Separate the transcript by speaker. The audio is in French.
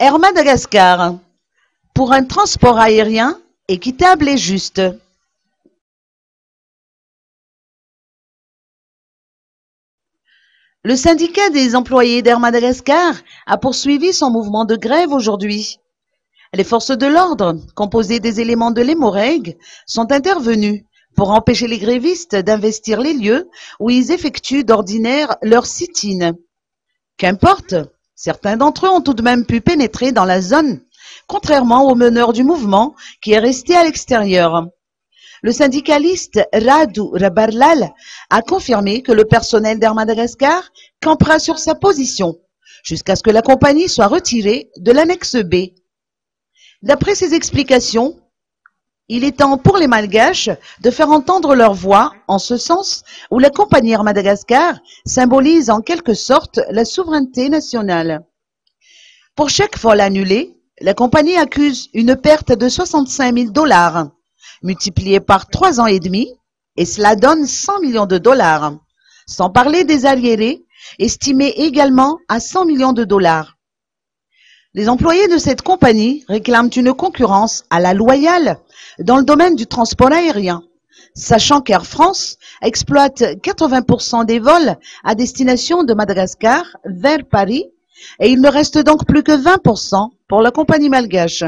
Speaker 1: Air Madagascar, pour un transport aérien équitable et juste. Le syndicat des employés d'Air Madagascar a poursuivi son mouvement de grève aujourd'hui. Les forces de l'ordre, composées des éléments de l'hémorrague, sont intervenues pour empêcher les grévistes d'investir les lieux où ils effectuent d'ordinaire leur sit-in. Qu'importe, certains d'entre eux ont tout de même pu pénétrer dans la zone, contrairement au meneur du mouvement qui est resté à l'extérieur. Le syndicaliste Radu Rabarlal a confirmé que le personnel d'Air Madagascar campera sur sa position jusqu'à ce que la compagnie soit retirée de l'annexe B. D'après ses explications, il est temps pour les Malgaches de faire entendre leur voix en ce sens où la compagnie Air Madagascar symbolise en quelque sorte la souveraineté nationale. Pour chaque vol annulé, la compagnie accuse une perte de 65 000 $, multipliée par 3 ans et demi, et cela donne 100 millions de $, sans parler des arriérés, estimés également à 100 millions de $. Les employés de cette compagnie réclament une concurrence à la loyale dans le domaine du transport aérien, sachant qu'Air France exploite 80% des vols à destination de Madagascar vers Paris, et il ne reste donc plus que 20% pour la compagnie malgache.